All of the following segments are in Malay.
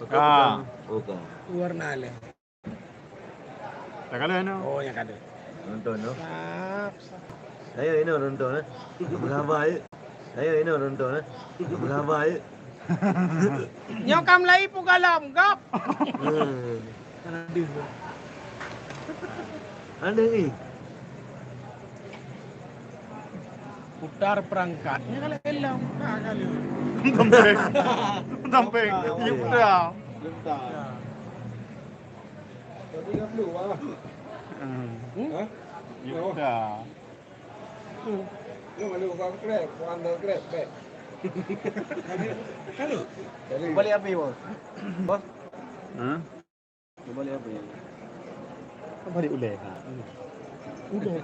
Bukan. Warna le. Tak kalah no. Oh, yang kada. Nonton no. Sap. Saya ini nonton Mengapa ya? Saya ini nonton Mengapa ya? Nyokam lai pun kalam gap. Ada ni. Putar perangkatnya kalau hilang. Nah, kali. Tamping. Yuda. Tapi kan lu ah. Hah? Yuda. Lu malu kau krep, anda krep, krep. Kali. Balik api bos. Bos. Hah? Balik api. Balik ulek. Udah.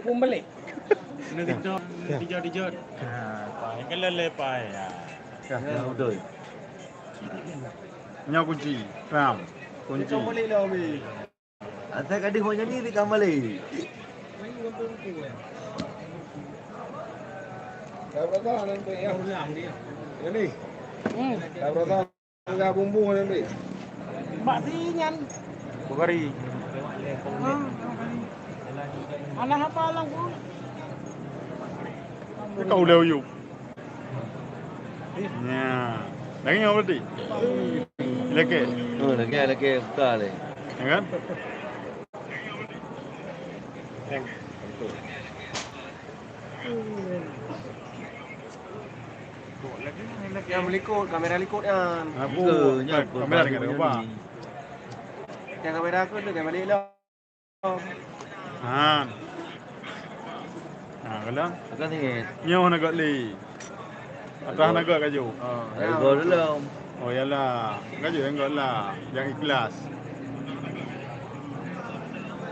Pun balik. Dijot. Pai kan lele pai ya. Ya betul. Nyaw kunci. Ram. Kunci. Kau balik lah api. Atas kadang mau nyanyi di kamar lagi. Dah berapa nanti ya? Ini. Hmm. Dah berapa? Enggak bumbu nanti. Mbak Tinyan. Bukari. Anak apa lang pun. Kau leo yuk. Ya. Lagi ngau berarti. Leke. Oh, lagi sekali. Ya kan? Yang melikut, kamera likut kan. Aku Nya kamera dengan apa? Yang kamera aku tu dah balik lah. Ha. Ha, kalau Akan ni. nyaw nak kat li. Atas nak kat kaju. Ada gol dalam. Oh yalah. Kaju yang kat lah. Yang ikhlas.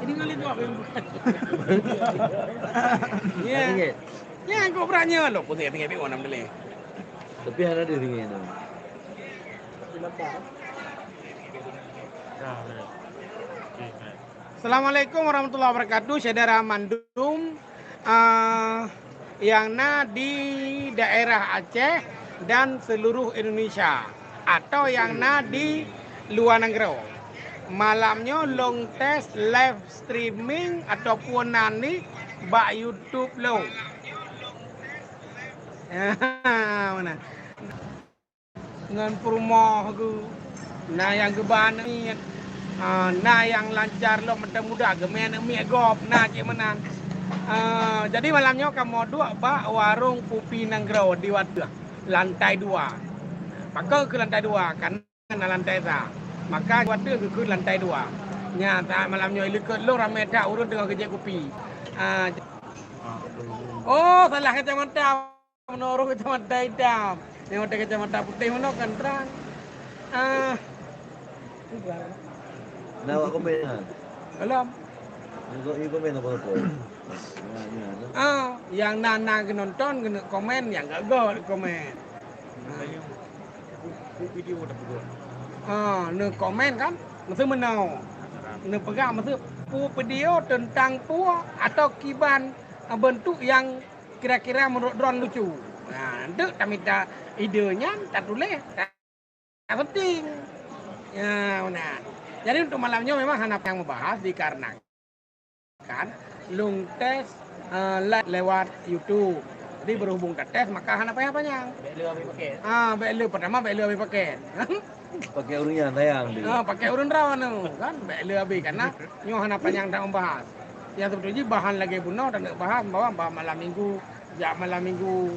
Ini ngali tu apa? Ya. Ya. Ya, kau beranya lo. Putih tinggal orang beli. Tapi ada di sini tu. Assalamualaikum warahmatullahi wabarakatuh. Saudara Mandum yang di daerah Aceh dan seluruh Indonesia atau yang di luar negeri. Malamnya long test live streaming ataupun nani bak YouTube lo. Mana? Dengan perumah aku. Nah yang geban ni nah yang lancar lo mudah gemen mi gop nah gimana. Jadi malamnya kamu dua bak warung Pupi Nanggro di Wadah lantai 2. Maka ke lantai 2 karena lantai sah. Maka Wadah ke lantai 2. Nyata malamnya ikut lo ramai dah urut dengan kerja kopi. Oh salah kacamata. Menurut kacamata hitam. Yang ada kacamata putih mana kan terang. Nawa komen ha. Belum. Ini komen apa tu? Yang nana ke nonton kena komen, yang gak go komen. Video dah buat. Ne komen kan, mesti menau. Ne pegang mesti video tentang pua atau kiban bentuk yang kira-kira menurut drone lucu. Nah, itu kami dah idenya tak tulis. Tak penting. Ya, benar. Jadi untuk malamnya memang Hanap yang membahas dikarenakan long test lewat YouTube. Jadi berhubung ke tes maka Hanap yang panjang. Beli api paket. Belu pertama belu habis paket. Pakai urunnya sayang dia. Pakai urun rawan tu kan belu habis karena nyo Hanap panjang tak membahas. Yang sebetulnya bahan lagi bunuh dan nak bahas bawa malam minggu, jak malam minggu.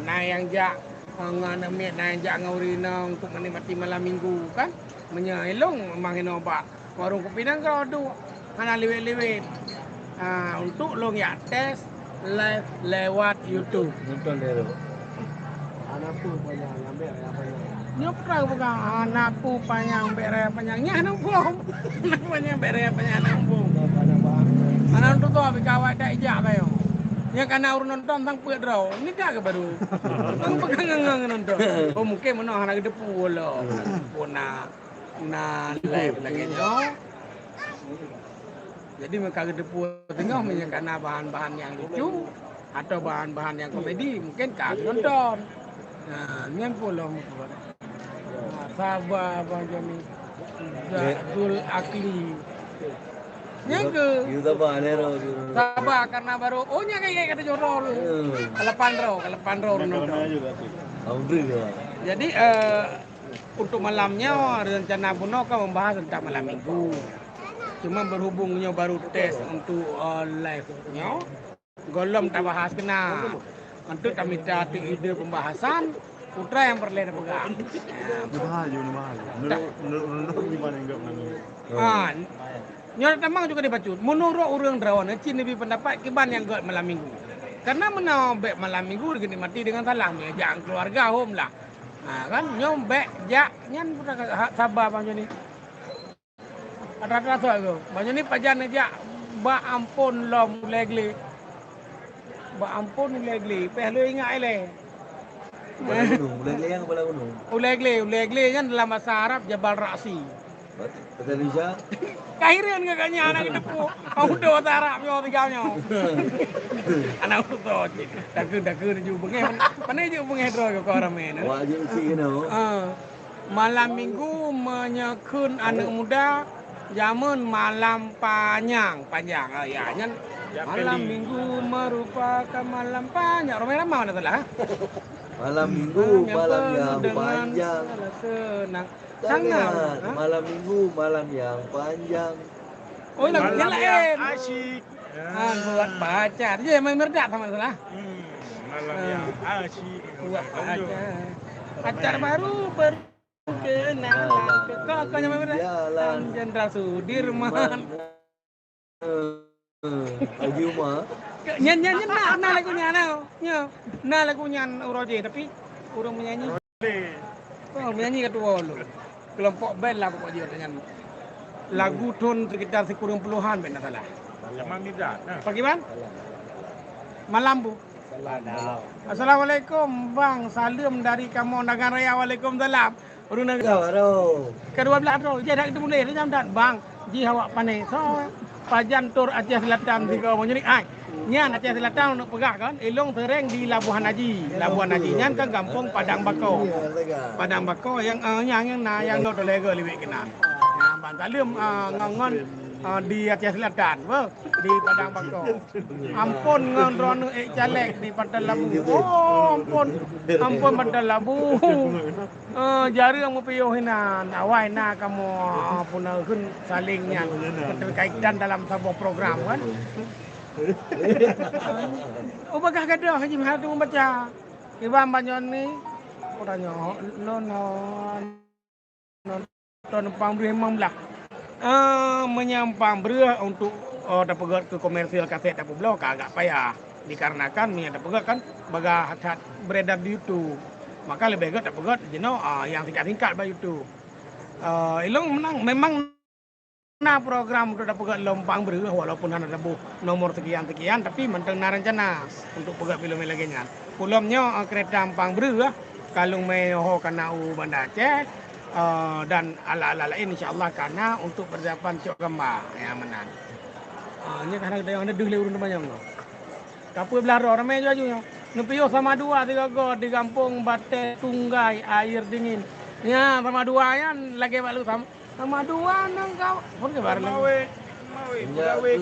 Nah yang jak ngana met nah yang jak ngurina untuk menikmati malam minggu kan. Menyailong memang ino pak warung kopi nang kau tu hana lewet-lewet. Untuk long ya tes live lewat YouTube. Nonton dia tu. Anak pun banyak ambil yang banyak. Nyopra bukan anakku panjang bere panjangnya nambung. Namanya bere panjang nambung. Anak tu tu habis kawat dak ijak kayo. Ya karena urun nonton tang puet draw. Ini dah ke baru. Tang pegang nonton. Oh mungkin mana anak gede pula. Puna live lagi nyo. Jadi mereka gede puet tengah karena bahan-bahan yang lucu atau bahan-bahan yang komedi mungkin kagak nonton. Nah, Ngan pula mutuan. Sabah Abang Joni. Zul Akli. Yang ke Kita balero. Sabah karena baru nya kayak kata jorol. Kelepan ro nonton. Ambil ya. Jadi untuk malamnya rencana Bunoka membahas tentang malam minggu. Cuma berhubungnya baru tes untuk live-nya. Golom tak bahas kena. Untuk kami tak ide pembahasan. Putra yang berleda pegang. Bahaya. Menurut gimana enggak Nyonya tamang juga dibacut. Menurut orang Derawan, Cina lebih pendapat kiban yang buat malam minggu. Karena menambah malam minggu dinikmati dengan salah, jangan keluarga home lah. Kan nyombek jak nyan pura sabar Bang Joni. Rata-rata tu. Bang Joni pajan aja ba ampun lom legli. Ba ampun legli. Peh lu ingat le. Bala gunung. Ulegli kan dalam bahasa Arab Jabal Ra'si. Bahasa Indonesia. Kahiran kakaknya anak itu. Kau dah bahasa Arab yo tiganya. Anak itu dakun juga bengeh. Mana juga bengeh terus ke orang main. Wajib sih no. Malam minggu menyekun anak muda zaman malam panjang. Ya nyan. Malam minggu merupakan malam panjang. Ramai-ramai mana salah? Malam minggu, malam yang panjang. Senang. Sangat. Malam minggu, malam yang panjang. Oh, lagunya lain. Asyik. Buat baca. Dia main merdak sama salah. Malam yang asyik. Buat baca. Pacar baru berkenalan. Kau yang main merdak. Jenderal Sudirman. Lagi rumah. Nyan nah lagunya nah lagunya Uroje tapi orang menyanyi. Oh, menyanyi ketua lu. Kelompok band lah pokok dia dengan lagu tun sekitar sekurang puluhan band salah. Memang tidak. Pagi ban? Malam bu. Assalamualaikum Bang Salim dari Kampung Nagan Raya. Waalaikumsalam. Urang negara. Kedua belah tu. Jadi kita mulai jam dan Bang. Ji awak panen. So pajan tur Aceh Selatan tiga menjadi nyan Aceh Selatan untuk pegak kan elong tereng di Labuhan Haji nyan kan kampung Padang Bako yang yang do lega liwik kena Bang Salim ngongon di Aceh Selatan di Padang Bako ampun ngon caleg di Padang Labu ampun Padang Labu jari yang mupiyuhinan awai na kamu punahun salingnya keterkaitan dalam sebuah program kan. Bagah gadah Haji Mahal tu membaca. Ibam banyon ni orangnya non pambrih membelah. Menyampang beruah untuk dapat ke komersial kaset dapat blog agak payah dikarenakan ni dapat kan bagah hat beredar di YouTube. Maka lebih baik dapat yang tingkat-tingkat by YouTube. Ilong menang memang program untuk dapat lompang beruah walaupun ada nomor sekian tapi mentengna rencana untuk pegat film lagi nya. Pulamnya kereta ampang beruah kalung meho kana Banda Aceh dan ala-ala lain insyaallah karena untuk persiapan cok gambar yang menang. Ini karena yang ada dulu urun banyak no. Kapur belah ro ramai jualnya. Nepio sama dua tiga go di kampung Bate Tunggai air dingin. Ya sama dua yang lagi balu sama dua nang kau pun ke bar lagi.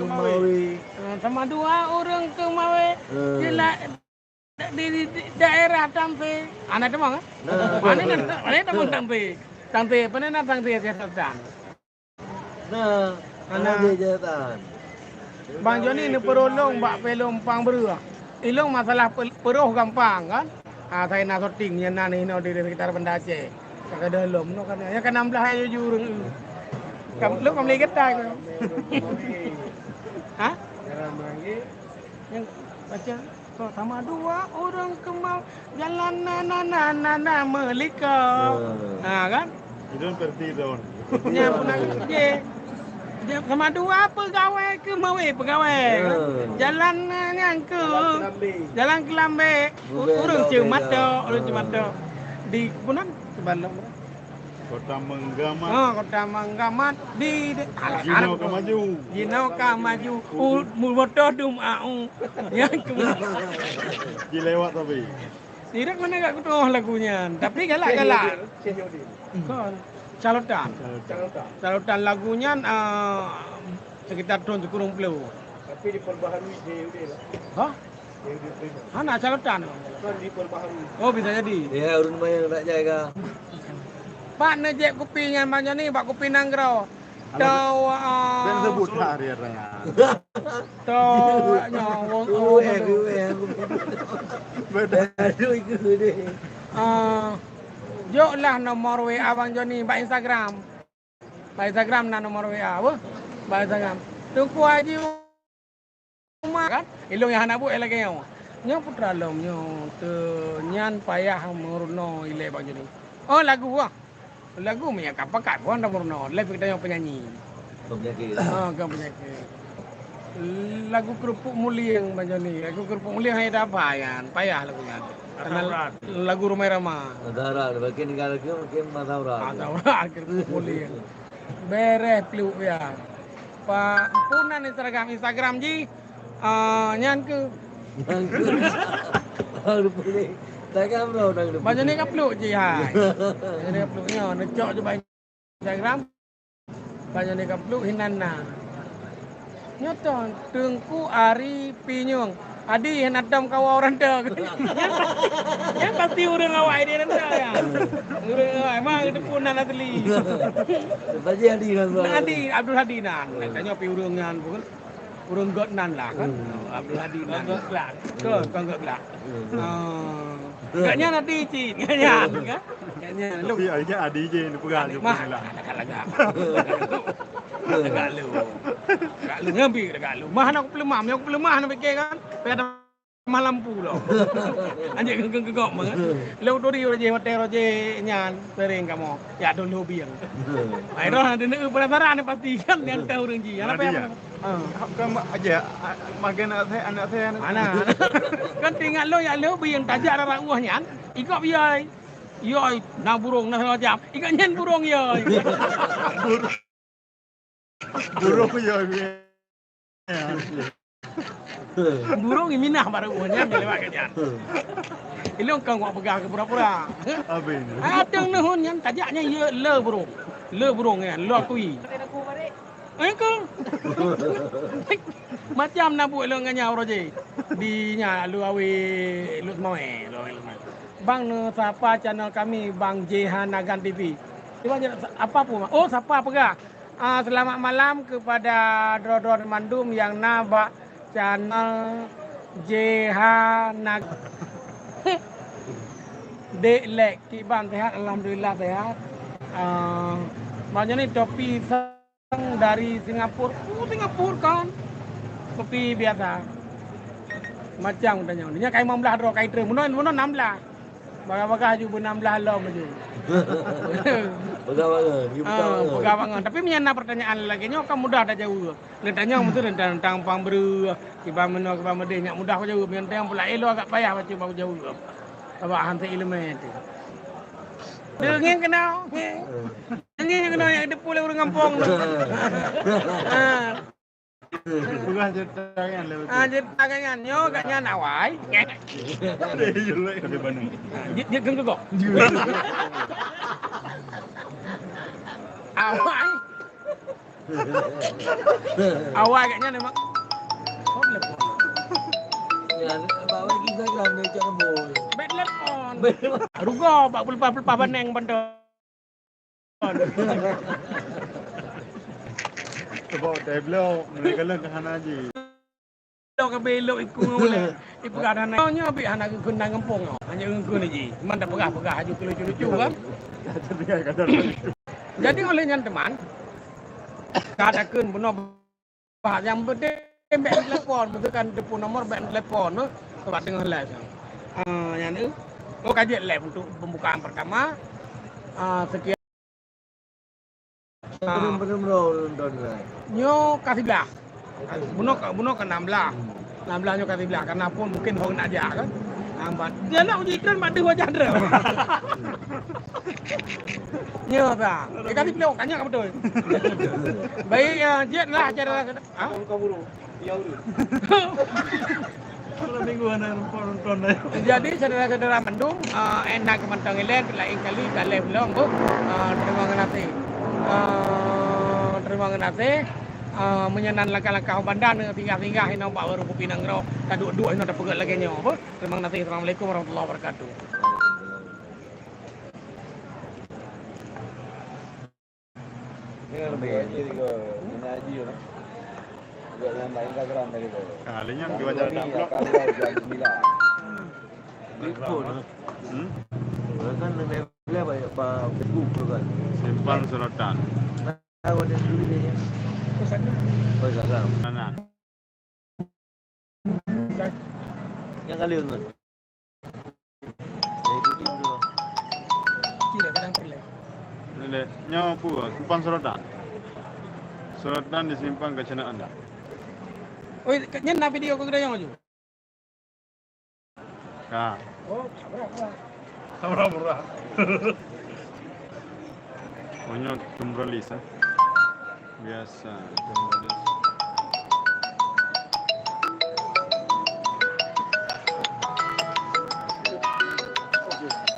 Kemawi. Sama dua orang ke Mawe. Di daerah Tampe. Anak demang kan? Anak demang Tampe. Tampe penena Tampe Selatan. Nah, anak jatan. Bang Joni ni perolong bak pelong pang beruah. Ilong masalah peruh gampang kan? Saya nak sorting yang nani no di sekitar Banda Aceh. Kakak dalam no kan. Ya kan 16 ayo jurung. Lu kamu lagi kita ko. Hah? Yang baca sama dua orang kemau jalan nana melika. Kan? Idon pertidon. Ya punang je. Sama dua pegawai ke Mawe pegawai. Jalan yang ke Jalan Kelambe. Urang Cemata di punang sebelah Kota Menggamat. Kota Menggamat di Jino Kamaju. Motor dum au. Yang Dilewat tapi. Tidak mana gak tahu lagunya. Tapi galak-galak. Kan Calotan. Calotan lagunya sekitar tahun 90. Tapi diperbaharui dia lah. Hah? Anak calotan. Kan diperbaharui. Oh bisa jadi. Ya urun main nak jaga. Pak nejek kupingan macam ni, pak kuping nanggrau. Tau Ben sebut hari raya. tau nyawong Aduh itu deh. Jok lah nomor WA Bang Joni, Pak Instagram. Pak Instagram na nomor WA apa? Pak Instagram. Tunggu aja rumah kan? Ilung yang anak bu lagi yang. Nyo putra lom nyo te nyan payah murno ile Bang Joni. Oh lagu wah. Lagu punya kapakat pun dah murno. Live kita yang penyanyi. Penyakit. Kan penyakit. Lagu kerupuk mulia yang Bang Joni. Lagu kerupuk mulia hanya dah payah lagunya. Karena lagu Rumah Rama. Darah bagian negara ke mungkin Madaurat. Madaurat kerupuk mulia. Beres peluk ya. Pak punan Instagram ji. Nyan ke. Baru boleh. Tak kamera dah kena. Bang Joni kan peluk je hai. Jadi peluknya necok je Bang Instagram. Bang Joni kan peluk hinana. Nyoton tengku ari pinyung. Adi hendak dam kawa orang dah. Yang pasti urang awak dia nanti ya. Urang awak mah itu punan asli. Baji Adi kan. Adi Abdul Hadinan. Tanya pi urangan bukan. Urang godnan lah kan. Abdul Hadinan. Gelak. Ke kau gelak. Gaknya nanti cik. Gaknya kan. Gaknya lu. Tapi akhirnya Adi je ni pegang je Mah. punya lah. Dekat lu. Dekat lu ngambil dekat lu. Mah nak pelemah, aku pelemah nak fikir kan. Pada mah lampu loh. Anjek gegok mah. Lu dori roje hotel roje nyan sering kamu. Ya dulu biang. Ai roh ada nak penasaran pasti kan yang tahu orang ji. Apa yang Kan aja makan anak saya. mana? Kan tinggal lu ya lu biang tajak arah uah nyan. Ikut biai. Yoi, nak burung nak macam. Ikan nyan burung yoi. Burung je. Burung ini minah baru uahnya lewat ke nyan. Ilong kau ngok pegang ke pura-pura. Abin. Ada nehun yang tajaknya ye le burung. Le burung kan, le kui. Kau. Macam nak buat lo nganya roje. Di nya lu awe lu mau Bang siapa channel kami Bang Jehan Nagan TV. Cuba apa pun. Oh siapa pegah. Selamat malam kepada Drodron Mandum yang nabak channel Jehan Nagan. Dek lek Bang sehat alhamdulillah sehat. Maknanya ni topi dari Singapura. Singapura kan. Topi biasa. Macam tanya. Dia kai 15 dro kai trem. Munon 16. Baga-baga ju 16 lom ju. Pegang. Tapi menyana pertanyaan lagi nya kan mudah dah jauh. Le tanya mesti tentang pambru, kiba meno kiba mede nyak mudah ko jauh. Yang tang pula elo agak payah baca bau jauh. Abah hantar ilmu tu. Dengeng kenal. Dengeng kenal yang depu le urang kampung tu. Bukan cetangan lewat. Cetangan nyo gaknya nawai. Tapi Bandung. Dia geng kok. Awai. Awai gaknya memang. Oh, telepon. Ya, bawa Instagram ni cak boy. Bet telepon. Rugo 44 baneng bandon. Sebab tablo mereka lang kahana je. Lo ke belok ikut boleh. Ipu kadang nya bi anak gendang kampung. Hanya ngkun ni. Man dah pegah-pegah aju lucu-lucu kan. Jadi oleh yang teman katakan benar bahas yang penting bet telepon bukan telepon nomor bet telepon tu sebab tengah live. Yang ni kajian live untuk pembukaan pertama. Sekian Benar-benar nonton lah. nyo kasih belah. Bunuh ke 16. 16 nyo kasih belah karena pun mungkin orang nak ajak kan. Ambat. Dia nak uji iklan mak dua jandra. Nyo tak. Kasih belah kanyak betul. Baik jet lah cara. Kau burung. Ya urut. Malam mingguan nonton dah. Jadi saudara-saudara mendung enak kemantang ilen lain kali galem long bu. Terima kasih. Terima kasih. Menyenan langkah-langkah bandan tinggal-tinggal hina bawa rupu pinang ro. Duduk hina dah pegat lagi nyo. Terima kasih. Assalamualaikum warahmatullahi wabarakatuh. Ini lebih aja juga. Ini aja ya. Juga yang lain Instagram tadi tu. Kalinya pergi baca dalam blog. Jam 9. Ikut lah. Kan nempel banyak pak Facebook tu kan. Simpan Sorotan. Tahu ada dulu dia. Oh sana. Mana? Yang kali tu. Saya ikutin dulu. Tidak kadang pilih. Ini nyawa apa? Simpan Sorotan. Sorotan disimpan ke channel anda. Oh, nyen video kau kena yang maju. Kah. Oh, Murah. Banyak jumlah lisa. Biasa.